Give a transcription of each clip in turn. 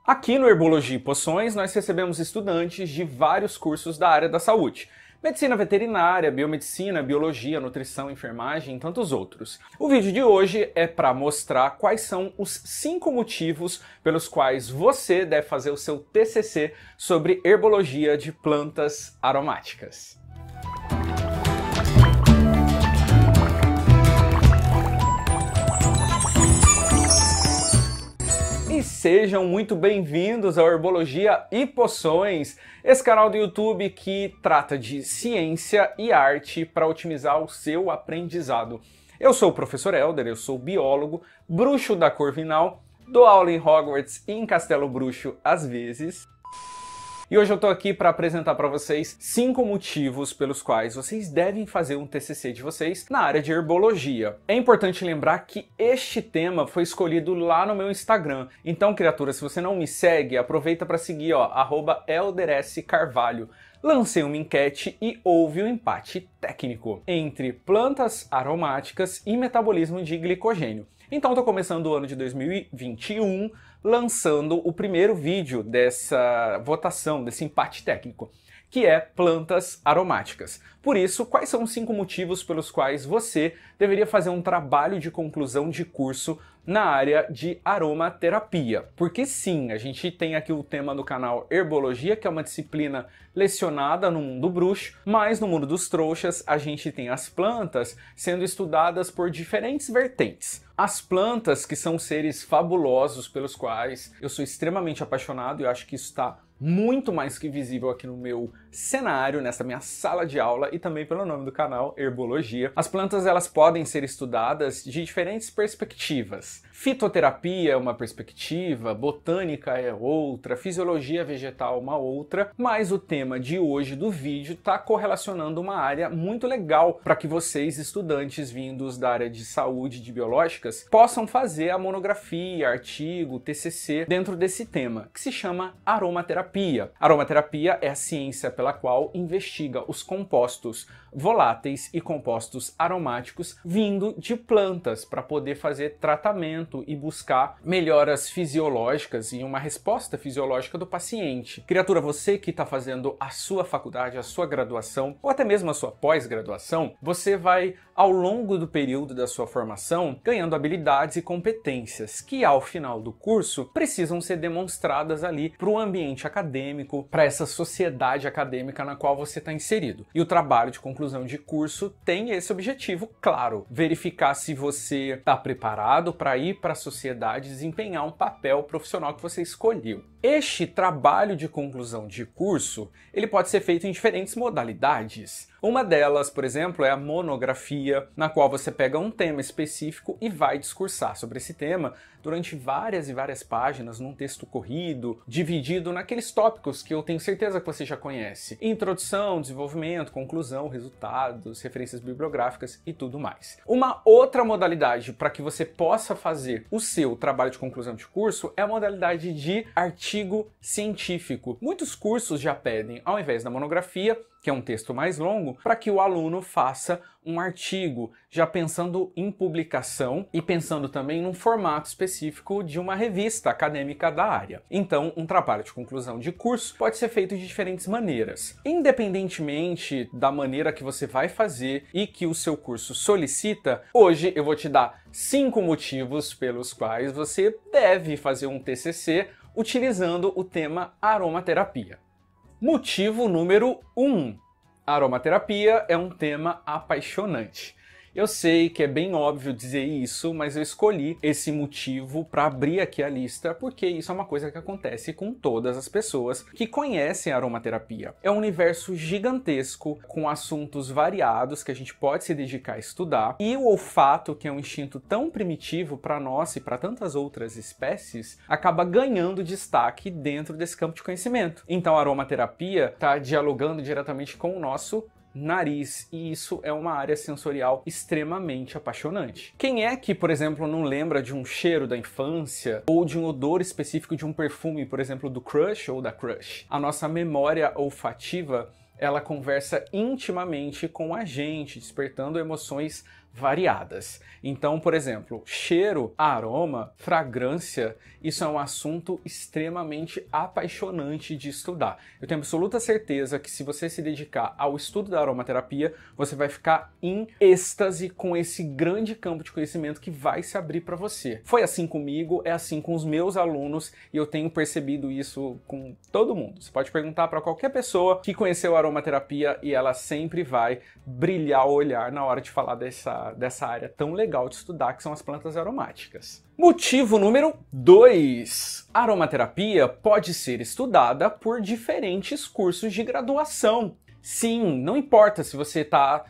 Aqui no Herbologia e Poções, nós recebemos estudantes de vários cursos da área da saúde. Medicina veterinária, biomedicina, biologia, nutrição, enfermagem e tantos outros. O vídeo de hoje é para mostrar quais são os 5 motivos pelos quais você deve fazer o seu TCC sobre herbologia de plantas aromáticas. E sejam muito bem-vindos ao Herbologia e Poções, esse canal do YouTube que trata de ciência e arte para otimizar o seu aprendizado. Eu sou o professor Helder, eu sou biólogo, bruxo da Corvinal, dou aula em Hogwarts e em Castelo Bruxo às vezes. E hoje eu tô aqui para apresentar para vocês 5 motivos pelos quais vocês devem fazer um TCC de vocês na área de herbologia. É importante lembrar que este tema foi escolhido lá no meu Instagram. Então, criatura, se você não me segue, aproveita para seguir, @ElderSCarvalho. Lancei uma enquete e houve um empate técnico entre plantas aromáticas e metabolismo de glicogênio. Então, estou começando o ano de 2021 lançando o primeiro vídeo dessa votação, desse empate técnico, que é plantas aromáticas. Por isso, quais são os 5 motivos pelos quais você deveria fazer um trabalho de conclusão de curso na área de aromaterapia? Porque sim, a gente tem aqui o tema do canal Herbologia, que é uma disciplina lecionada no mundo bruxo, mas no mundo dos trouxas a gente tem as plantas sendo estudadas por diferentes vertentes. As plantas, que são seres fabulosos pelos quais eu sou extremamente apaixonado, e eu acho que isso está muito mais que visível aqui no meu cenário, nessa minha sala de aula, e também pelo nome do canal, Herbologia. As plantas, elas podem ser estudadas de diferentes perspectivas. Fitoterapia é uma perspectiva, botânica é outra, fisiologia vegetal uma outra, mas o tema de hoje do vídeo está correlacionando uma área muito legal para que vocês, estudantes vindos da área de saúde de biológicas, possam fazer a monografia, artigo, TCC dentro desse tema, que se chama aromaterapia. Aromaterapia é a ciência pela qual investiga os compostos voláteis e compostos aromáticos vindo de plantas para poder fazer tratamento e buscar melhoras fisiológicas e uma resposta fisiológica do paciente. Criatura, você que está fazendo a sua faculdade, a sua graduação ou até mesmo a sua pós-graduação, você vai, ao longo do período da sua formação, ganhando habilidades e competências que, ao final do curso, precisam ser demonstradas ali para o ambiente acadêmico, para essa sociedade acadêmica na qual você está inserido. E o trabalho de conclusão de curso tem esse objetivo, claro, verificar se você está preparado para ir para a sociedade e desempenhar um papel profissional que você escolheu. Este trabalho de conclusão de curso, ele pode ser feito em diferentes modalidades. Uma delas, por exemplo, é a monografia, na qual você pega um tema específico e vai discursar sobre esse tema durante várias e várias páginas, num texto corrido, dividido naqueles tópicos que eu tenho certeza que você já conhece. Introdução, desenvolvimento, conclusão, resultados, referências bibliográficas e tudo mais. Uma outra modalidade para que você possa fazer o seu trabalho de conclusão de curso é a modalidade de artigo científico. Muitos cursos já pedem, ao invés da monografia, que é um texto mais longo, para que o aluno faça um artigo, já pensando em publicação e pensando também num formato específico de uma revista acadêmica da área. Então, um trabalho de conclusão de curso pode ser feito de diferentes maneiras. Independentemente da maneira que você vai fazer e que o seu curso solicita, hoje eu vou te dar 5 motivos pelos quais você deve fazer um TCC utilizando o tema aromaterapia. Motivo número 1. A aromaterapia é um tema apaixonante. Eu sei que é bem óbvio dizer isso, mas eu escolhi esse motivo para abrir aqui a lista porque isso é uma coisa que acontece com todas as pessoas que conhecem a aromaterapia. É um universo gigantesco com assuntos variados que a gente pode se dedicar a estudar, e o olfato, que é um instinto tão primitivo para nós e para tantas outras espécies, acaba ganhando destaque dentro desse campo de conhecimento. Então a aromaterapia está dialogando diretamente com o nosso nariz, e isso é uma área sensorial extremamente apaixonante. Quem é que, por exemplo, não lembra de um cheiro da infância ou de um odor específico de um perfume, por exemplo, do crush ou da crush? A nossa memória olfativa, ela conversa intimamente com a gente, despertando emoções variadas. Então, por exemplo, cheiro, aroma, fragrância, isso é um assunto extremamente apaixonante de estudar. Eu tenho absoluta certeza que se você se dedicar ao estudo da aromaterapia, você vai ficar em êxtase com esse grande campo de conhecimento que vai se abrir para você. Foi assim comigo, é assim com os meus alunos e eu tenho percebido isso com todo mundo. Você pode perguntar para qualquer pessoa que conheceu a aromaterapia e ela sempre vai brilhar o olhar na hora de falar dessa área tão legal de estudar, que são as plantas aromáticas. Motivo número 2. A aromaterapia pode ser estudada por diferentes cursos de graduação. Sim, não importa se você está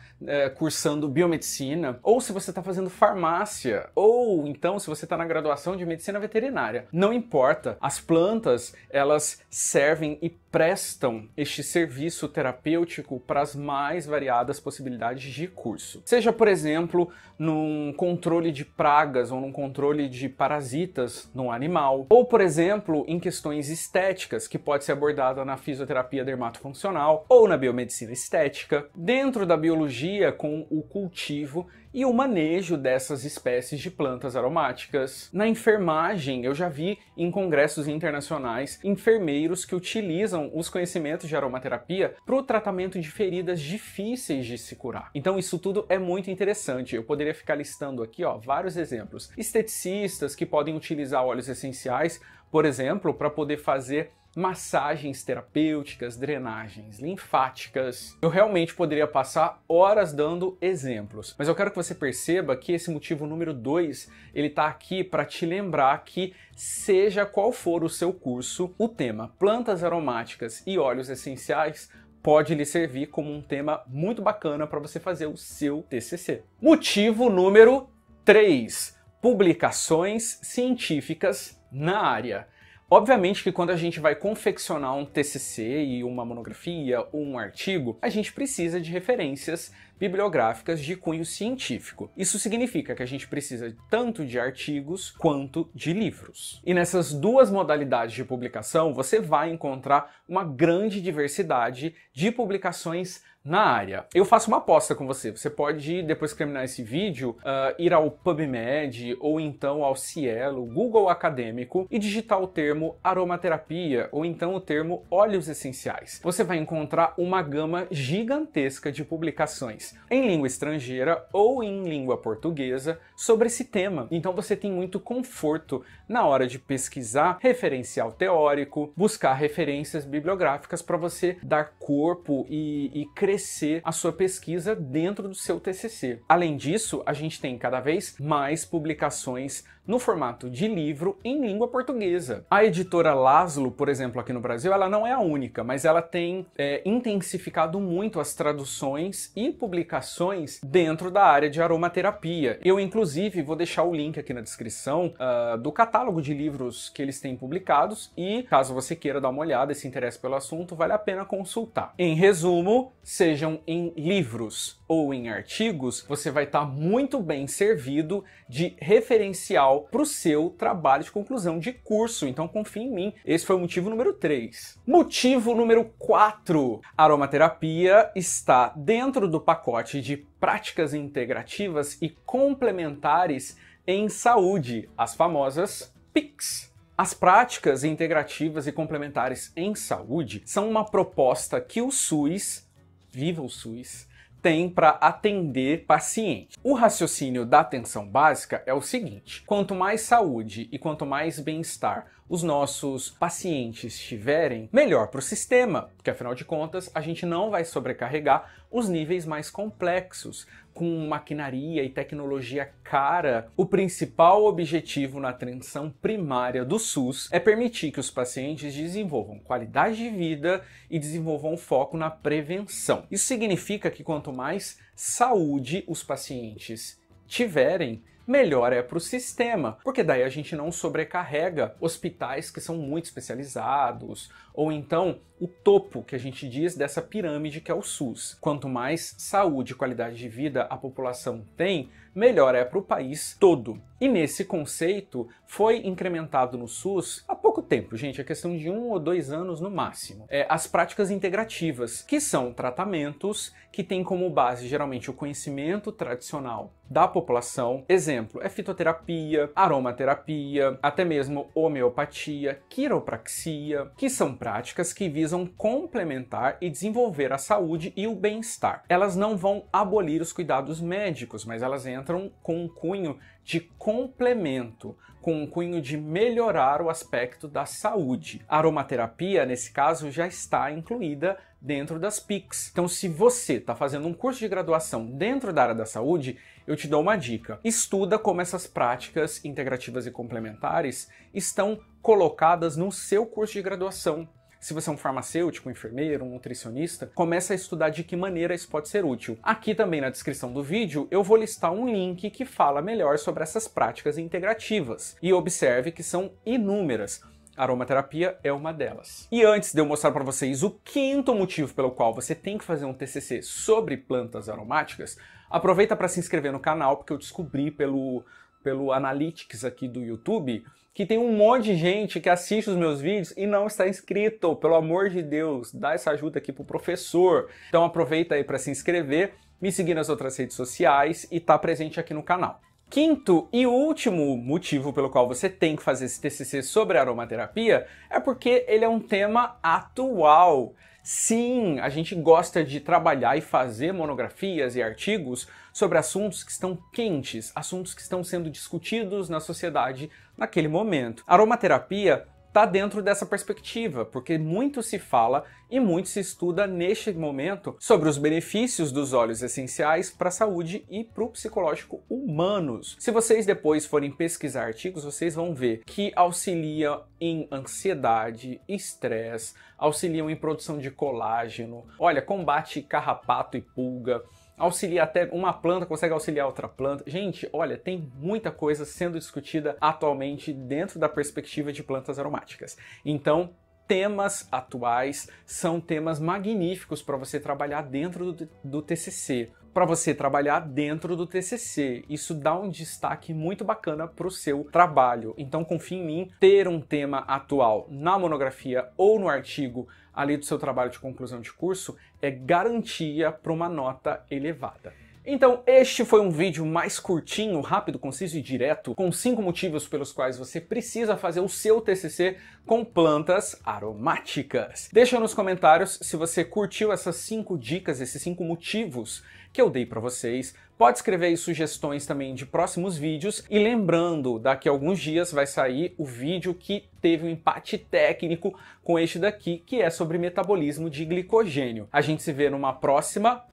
cursando biomedicina, ou se você está fazendo farmácia, ou então se você está na graduação de medicina veterinária. Não importa, as plantas, elas servem e prestam este serviço terapêutico para as mais variadas possibilidades de curso. Seja, por exemplo, num controle de pragas ou num controle de parasitas no animal, ou, por exemplo, em questões estéticas, que pode ser abordada na fisioterapia dermatofuncional ou na biomedicina estética, dentro da biologia com o cultivo e o manejo dessas espécies de plantas aromáticas. Na enfermagem, eu já vi em congressos internacionais enfermeiros que utilizam os conhecimentos de aromaterapia para o tratamento de feridas difíceis de se curar. Então isso tudo é muito interessante. Eu poderia ficar listando aqui, vários exemplos. Esteticistas que podem utilizar óleos essenciais, por exemplo, para poder fazer massagens terapêuticas, drenagens linfáticas. Eu realmente poderia passar horas dando exemplos, mas eu quero que você perceba que esse motivo número 2, ele tá aqui para te lembrar que seja qual for o seu curso, o tema plantas aromáticas e óleos essenciais pode lhe servir como um tema muito bacana para você fazer o seu TCC. Motivo número 3, publicações científicas na área. Obviamente que quando a gente vai confeccionar um TCC e uma monografia ou um artigo, a gente precisa de referências bibliográficas de cunho científico. Isso significa que a gente precisa tanto de artigos quanto de livros. E nessas duas modalidades de publicação, você vai encontrar uma grande diversidade de publicações na área. Eu faço uma aposta com você. Você pode, depois que terminar esse vídeo, ir ao PubMed ou então ao Cielo, Google Acadêmico e digitar o termo aromaterapia ou então o termo óleos essenciais. Você vai encontrar uma gama gigantesca de publicações em língua estrangeira ou em língua portuguesa sobre esse tema. Então você tem muito conforto na hora de pesquisar referencial teórico, buscar referências bibliográficas para você dar corpo e crescer a sua pesquisa dentro do seu TCC. Além disso, a gente tem cada vez mais publicações no formato de livro em língua portuguesa. A editora Laszlo, por exemplo, aqui no Brasil, ela não é a única, mas ela tem intensificado muito as traduções e publicações dentro da área de aromaterapia. Eu, inclusive, vou deixar o link aqui na descrição do catálogo de livros que eles têm publicados e, caso você queira dar uma olhada e se interesse pelo assunto, vale a pena consultar. Em resumo, sejam em livros ou em artigos, você vai estar muito bem servido de referencial para o seu trabalho de conclusão de curso. Então confie em mim. Esse foi o motivo número 3. Motivo número 4. A aromaterapia está dentro do pacote de práticas integrativas e complementares em saúde, as famosas PICs. As práticas integrativas e complementares em saúde são uma proposta que o SUS, viva o SUS, tem para atender pacientes. O raciocínio da atenção básica é o seguinte: quanto mais saúde e quanto mais bem-estar os nossos pacientes tiverem, melhor para o sistema, porque afinal de contas a gente não vai sobrecarregar os níveis mais complexos, com maquinaria e tecnologia cara. O principal objetivo na atenção primária do SUS é permitir que os pacientes desenvolvam qualidade de vida e desenvolvam foco na prevenção. Isso significa que quanto mais saúde os pacientes tiverem, melhor é para o sistema, porque daí a gente não sobrecarrega hospitais que são muito especializados, ou então o topo que a gente diz dessa pirâmide que é o SUS. Quanto mais saúde e qualidade de vida a população tem, melhor é para o país todo. E nesse conceito foi incrementado no SUS há pouco tempo, gente, é questão de 1 ou 2 anos no máximo. As práticas integrativas, que são tratamentos que têm como base geralmente o conhecimento tradicional da população. Exemplo, é fitoterapia, aromaterapia, até mesmo homeopatia, quiropraxia, que são práticas que visam complementar e desenvolver a saúde e o bem-estar. Elas não vão abolir os cuidados médicos, mas elas entram com um cunho de complemento, com um cunho de melhorar o aspecto da saúde. A aromaterapia, nesse caso, já está incluída dentro das PICs. Então, se você está fazendo um curso de graduação dentro da área da saúde, eu te dou uma dica. Estuda como essas práticas integrativas e complementares estão colocadas no seu curso de graduação. Se você é um farmacêutico, um enfermeiro, um nutricionista, começa a estudar de que maneira isso pode ser útil. Aqui também na descrição do vídeo eu vou listar um link que fala melhor sobre essas práticas integrativas. E observe que são inúmeras. A aromaterapia é uma delas. E antes de eu mostrar para vocês o quinto motivo pelo qual você tem que fazer um TCC sobre plantas aromáticas, aproveita para se inscrever no canal, porque eu descobri pelo Analytics aqui do YouTube que tem um monte de gente que assiste os meus vídeos e não está inscrito. Pelo amor de Deus, dá essa ajuda aqui pro professor. Então aproveita aí para se inscrever, me seguir nas outras redes sociais e tá presente aqui no canal. Quinto e último motivo pelo qual você tem que fazer esse TCC sobre aromaterapia é porque ele é um tema atual. Sim, a gente gosta de trabalhar e fazer monografias e artigos sobre assuntos que estão quentes, assuntos que estão sendo discutidos na sociedade naquele momento. A aromaterapia está dentro dessa perspectiva, porque muito se fala e muito se estuda neste momento sobre os benefícios dos óleos essenciais para a saúde e para o psicológico humanos. Se vocês depois forem pesquisar artigos, vocês vão ver que auxilia em ansiedade, estresse, auxiliam em produção de colágeno, olha, combate carrapato e pulga, auxilia até uma planta, consegue auxiliar outra planta. Gente, olha, tem muita coisa sendo discutida atualmente dentro da perspectiva de plantas aromáticas. Então, temas atuais são temas magníficos para você trabalhar dentro do TCC. Para você trabalhar dentro do TCC. Isso dá um destaque muito bacana para o seu trabalho. Então confie em mim, ter um tema atual na monografia ou no artigo ali do seu trabalho de conclusão de curso é garantia para uma nota elevada. Então este foi um vídeo mais curtinho, rápido, conciso e direto, com 5 motivos pelos quais você precisa fazer o seu TCC com plantas aromáticas. Deixa nos comentários se você curtiu essas 5 dicas, esses 5 motivos que eu dei para vocês. Pode escrever aí sugestões também de próximos vídeos. E lembrando, daqui a alguns dias vai sair o vídeo que teve um empate técnico com este daqui, que é sobre metabolismo de glicogênio. A gente se vê numa próxima.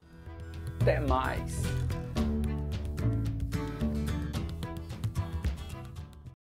Até mais!